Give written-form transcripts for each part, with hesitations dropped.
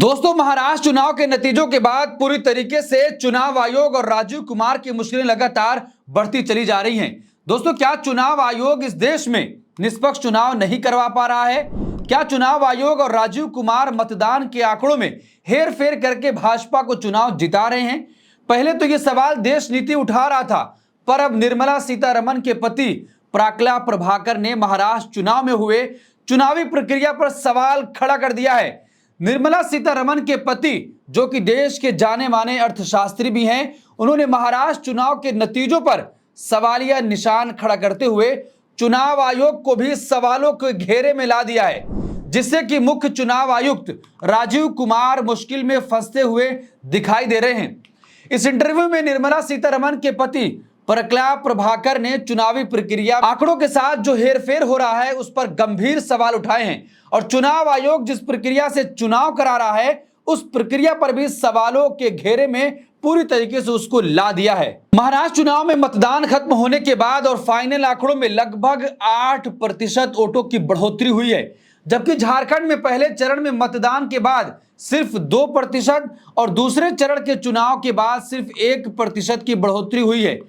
दोस्तों, महाराष्ट्र चुनाव के नतीजों के बाद पूरी तरीके से चुनाव आयोग और राजीव कुमार की मुश्किलें लगातार बढ़ती चली जा रही हैं। दोस्तों, क्या चुनाव आयोग इस देश में निष्पक्ष चुनाव नहीं करवा पा रहा है? क्या चुनाव आयोग और राजीव कुमार मतदान के आंकड़ों में हेरफेर करके भाजपा को चुनाव जिता रहे हैं? पहले तो यह सवाल देश नीति उठा रहा था, पर अब निर्मला सीतारमण के पति प्राक्ला प्रभाकर ने महाराष्ट्र चुनाव में हुए चुनावी प्रक्रिया पर सवाल खड़ा कर दिया है। निर्मला सीतारमण के पति, जो कि देश के जाने माने अर्थशास्त्री भी हैं, उन्होंने महाराष्ट्र चुनाव के नतीजों पर सवालिया निशान खड़ा करते हुए चुनाव आयोग को भी सवालों के घेरे में ला दिया है, जिससे कि मुख्य चुनाव आयुक्त राजीव कुमार मुश्किल में फंसते हुए दिखाई दे रहे हैं। इस इंटरव्यू में निर्मला सीतारमण के पति प्राक्ला प्रभाकर ने चुनावी प्रक्रिया आंकड़ों के साथ जो हेरफेर हो रहा है उस पर गंभीर सवाल उठाए हैं और चुनाव आयोग जिस प्रक्रिया से चुनाव करा रहा है उस प्रक्रिया पर भी सवालों के घेरे में पूरी तरीके से उसको ला दिया है। महाराष्ट्र चुनाव में मतदान खत्म होने के बाद और फाइनल आंकड़ों में लगभग 8% वोटों की बढ़ोतरी हुई है, जबकि झारखंड में पहले चरण में मतदान के बाद सिर्फ 2% और दूसरे चरण के चुनाव के बाद सिर्फ 1% की बढ़ोतरी हुई है।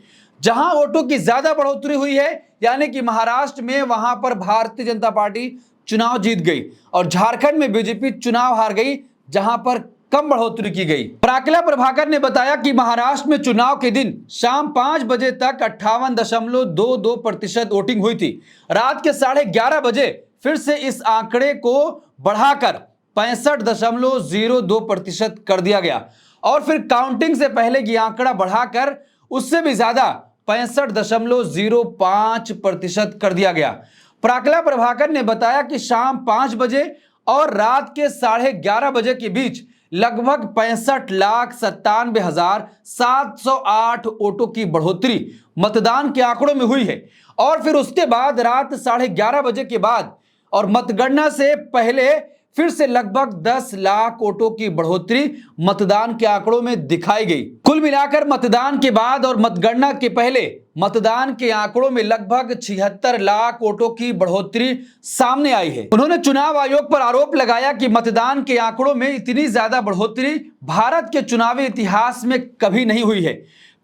जहां वोटों की ज्यादा बढ़ोतरी हुई है, यानी कि महाराष्ट्र में, वहां पर भारतीय जनता पार्टी चुनाव जीत गई और झारखंड में बीजेपी चुनाव हार गई, जहां पर कम बढ़ोतरी की गई। प्राक्ला प्रभाकर ने बताया कि महाराष्ट्र में चुनाव के दिन शाम 5 बजे तक 58.22% वोटिंग हुई थी। रात के 11:30 बजे फिर से इस आंकड़े को बढ़ाकर 65.02% कर दिया गया और फिर काउंटिंग से पहले ये आंकड़ा बढ़ाकर उससे भी ज्यादा 65.05% कर दिया गया। प्राक्ला प्रभाकर ने बताया कि शाम 5 बजे और रात के 11:30 बजे के बीच लगभग 65,97,708 वोटों की बढ़ोतरी मतदान के आंकड़ों में हुई है और फिर उसके बाद रात 11:30 बजे के बाद और मतगणना से पहले फिर से लगभग 10 लाख वोटों की बढ़ोतरी मतदान के आंकड़ों में दिखाई गई। कुल मिलाकर मतदान के बाद और मतगणना के पहले मतदान के आंकड़ों में लगभग 76 लाख वोटों की बढ़ोतरी सामने आई है। उन्होंने चुनाव आयोग पर आरोप लगाया कि मतदान के आंकड़ों में इतनी ज्यादा बढ़ोतरी भारत के चुनावी इतिहास में कभी नहीं हुई है।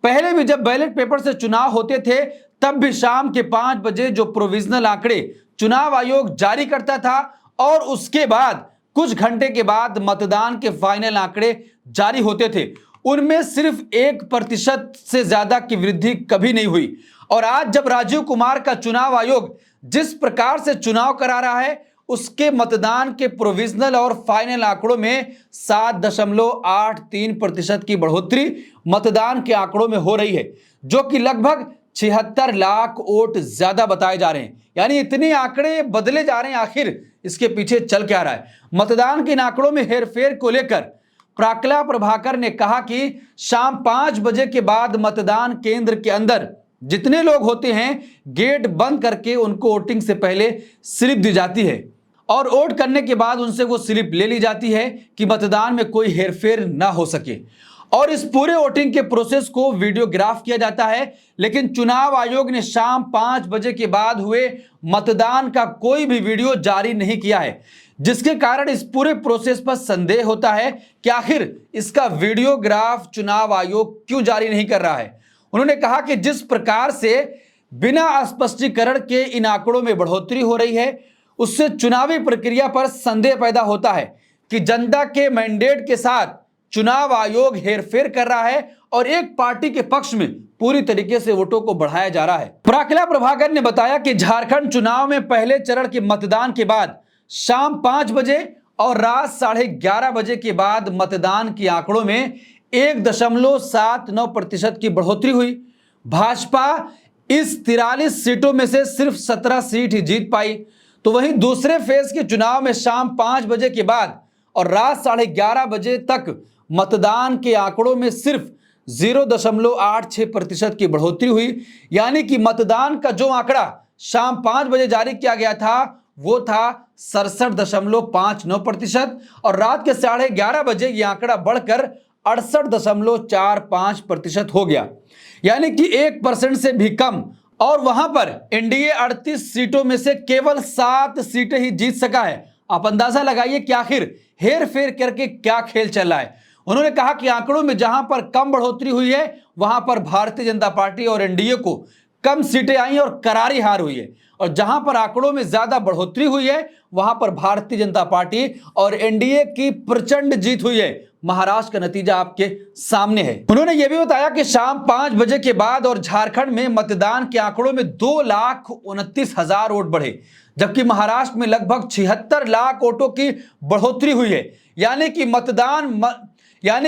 पहले भी जब बैलेट पेपर से चुनाव होते थे तब भी शाम के 5 बजे जो प्रोविजनल आंकड़े चुनाव आयोग जारी करता था और उसके बाद कुछ घंटे के बाद मतदान के फाइनल आंकड़े जारी होते थे, उनमें सिर्फ 1% से ज्यादा की वृद्धि कभी नहीं हुई। और आज जब राजीव कुमार का चुनाव आयोग जिस प्रकार से चुनाव करा रहा है उसके मतदान के प्रोविजनल और फाइनल आंकड़ों में 7.83% की बढ़ोतरी मतदान के आंकड़ों में हो रही है, जो कि लगभग 76 लाख वोट ज्यादा बताए जा रहे हैं। यानी इतने आंकड़े बदले जा रहे हैं, आखिर इसके पीछे चल क्या रहा है? मतदान के इन आंकड़ों में हेरफेर को लेकर प्राक्ला प्रभाकर ने कहा कि शाम 5 बजे के बाद मतदान केंद्र के अंदर जितने लोग होते हैं गेट बंद करके उनको वोटिंग से पहले स्लिप दी जाती है और वोट करने के बाद उनसे वो स्लिप ले ली जाती है कि मतदान में कोई हेरफेर ना हो सके और इस पूरे वोटिंग के प्रोसेस को वीडियोग्राफ किया जाता है। लेकिन चुनाव आयोग ने शाम 5 बजे के बाद हुए मतदान का कोई भी वीडियो जारी नहीं किया है, जिसके कारण इस पूरे प्रोसेस पर संदेह होता है कि आखिर इसका वीडियोग्राफ चुनाव आयोग क्यों जारी नहीं कर रहा है। उन्होंने कहा कि जिस प्रकार से बिना स्पष्टीकरण के इन आंकड़ों में बढ़ोतरी हो रही है उससे चुनावी प्रक्रिया पर संदेह पैदा होता है कि जनता के मैंडेट के साथ चुनाव आयोग हेरफेर कर रहा है और एक पार्टी के पक्ष में पूरी तरीके से वोटों को बढ़ाया जा रहा है। प्राक्ला प्रभाकर ने बताया कि झारखंड चुनाव में पहले चरण के मतदान के बाद शाम 5 बजे और रात 11:30 बजे के बाद मतदान के आंकड़ों में 1.79% की बढ़ोतरी हुई। भाजपा इस 43 सीटों में से सिर्फ 17 सीट ही जीत पाई। तो वहीं दूसरे फेज के चुनाव में शाम 5 बजे के बाद और रात 11:30 बजे तक मतदान के आंकड़ों में सिर्फ 0.86% की बढ़ोतरी हुई। यानी कि मतदान का जो आंकड़ा शाम 5 बजे जारी किया गया था वो था 67.59% और रात के 11:30 बजे ये आंकड़ा बढ़कर 68.45% हो गया, यानी कि 1% से भी कम। और वहां पर एनडीए 38 सीटों में से केवल 7 सीटें ही जीत सका है। आप अंदाजा लगाइए कि आखिर हेर फेर करके क्या खेल चल रहा है। उन्होंने कहा कि आंकड़ों में जहां पर कम बढ़ोतरी हुई है वहां पर भारतीय जनता पार्टी और एनडीए को कम सीटें आई और करारी हार हुई है, और जहां पर आंकड़ों में ज्यादा बढ़ोतरी हुई है वहां पर भारतीय जनता पार्टी और एनडीए की प्रचंड जीत हुई है। महाराष्ट्र का नतीजा आपके सामने है। उन्होंने यह भी बताया कि शाम 5 बजे के बाद और झारखंड में मतदान के आंकड़ों में 2,29,000 वोट बढ़े, जबकि महाराष्ट्र में लगभग 76 लाख वोटों की बढ़ोतरी हुई है। यानी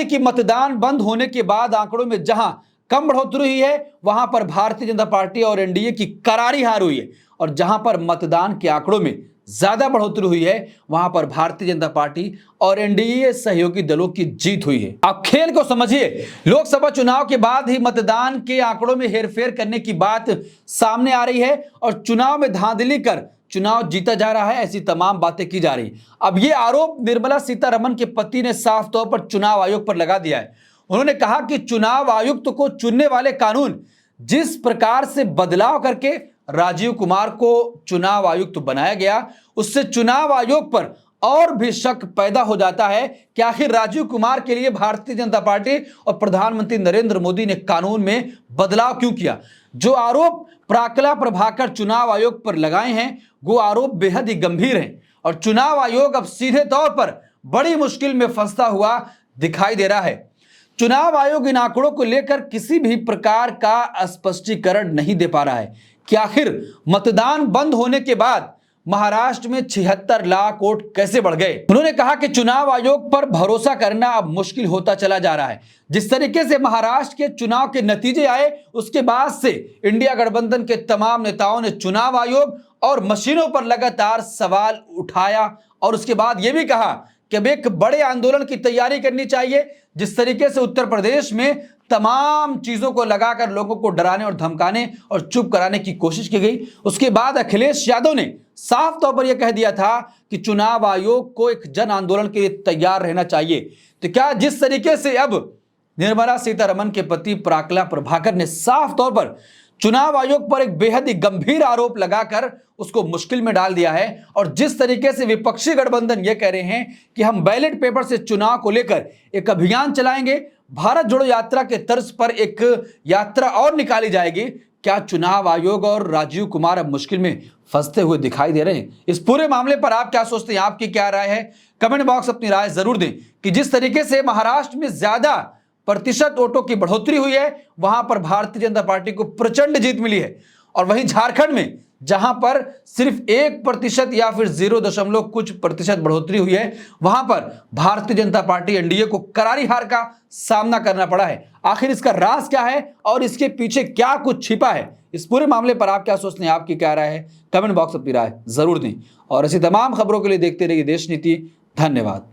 कि मतदान बंद होने के बाद आंकड़ों में जहां कम बढ़ोतरी हुई है वहां पर भारतीय जनता पार्टी और एनडीए की करारी हार हुई है, और जहां पर मतदान के आंकड़ों में ज्यादा बढ़ोतरी हुई है वहां पर भारतीय जनता पार्टी और एनडीए सहयोगी दलों की जीत हुई है। आप खेल को समझिए। लोकसभा चुनाव के बाद ही मतदान के आंकड़ों में हेरफेर करने की बात सामने आ रही है और चुनाव में धांधली कर चुनाव जीता जा रहा है, ऐसी तमाम बातें की जा रही। अब यह आरोप निर्मला सीतारमण के पति ने साफ तौर पर चुनाव आयोग पर लगा दिया है। उन्होंने कहा कि चुनाव आयुक्त को चुनने वाले कानून जिस प्रकार से बदलाव करके राजीव कुमार को चुनाव आयुक्त बनाया गया, उससे चुनाव आयोग पर और भी शक पैदा हो जाता है कि आखिर राजीव कुमार के लिए भारतीय जनता पार्टी और प्रधानमंत्री नरेंद्र मोदी ने कानून में बदलाव क्यों किया। जो आरोप प्राकला प्रभाकर चुनाव आयोग पर लगाए हैं वो आरोप बेहद ही गंभीर हैं, और चुनाव आयोग अब सीधे तौर पर बड़ी मुश्किल में फंसता हुआ दिखाई दे रहा है। चुनाव आयोग इन आंकड़ों को लेकर किसी भी प्रकार का स्पष्टीकरण नहीं दे पा रहा है कि आखिर मतदान बंद होने के बाद महाराष्ट्र में 76 लाख वोट कैसे बढ़ गए। उन्होंने कहा कि चुनाव आयोग पर भरोसा करना अब मुश्किल होता चला जा रहा है। जिस तरीके से महाराष्ट्र के चुनाव के नतीजे आए उसके बाद से इंडिया गठबंधन के तमाम नेताओं ने चुनाव आयोग और मशीनों पर लगातार सवाल उठाया, और उसके बाद यह भी कहा कि अब एक बड़े आंदोलन की तैयारी करनी चाहिए। जिस तरीके से उत्तर प्रदेश में तमाम चीजों को लगाकर लोगों को डराने और धमकाने और चुप कराने की कोशिश की गई, उसके बाद अखिलेश यादव ने साफ तौर पर यह कह दिया था कि चुनाव आयोग को एक जन आंदोलन के लिए तैयार रहना चाहिए। तो क्या जिस तरीके से अब निर्मला सीतारमण के पति प्राकला प्रभाकर ने साफ तौर पर चुनाव आयोग पर एक बेहद ही गंभीर आरोप लगाकर उसको मुश्किल में डाल दिया है, और जिस तरीके से विपक्षी गठबंधन यह कह रहे हैं कि हम बैलेट पेपर से चुनाव को लेकर एक अभियान चलाएंगे, भारत जोड़ो यात्रा के तर्ज पर एक यात्रा और निकाली जाएगी, क्या चुनाव आयोग और राजीव कुमार अब मुश्किल में फंसते हुए दिखाई दे रहे हैं? इस पूरे मामले पर आप क्या सोचते हैं? आपकी क्या राय है? कमेंट बॉक्स अपनी राय जरूर दें कि जिस तरीके से महाराष्ट्र में ज्यादा प्रतिशत वोटों की बढ़ोतरी हुई है वहां पर भारतीय जनता पार्टी को प्रचंड जीत मिली है, और वहीं झारखंड में जहां पर सिर्फ 1% या फिर 0. कुछ प्रतिशत बढ़ोतरी हुई है वहां पर भारतीय जनता पार्टी एनडीए को करारी हार का सामना करना पड़ा है। आखिर इसका राज क्या है और इसके पीछे क्या कुछ छिपा है? इस पूरे मामले पर आप क्या सोचते हैं? आपकी क्या राय है? कमेंट बॉक्स अपनी राय जरूर दें, और ऐसी तमाम खबरों के लिए देखते रहिए देश नीति। धन्यवाद।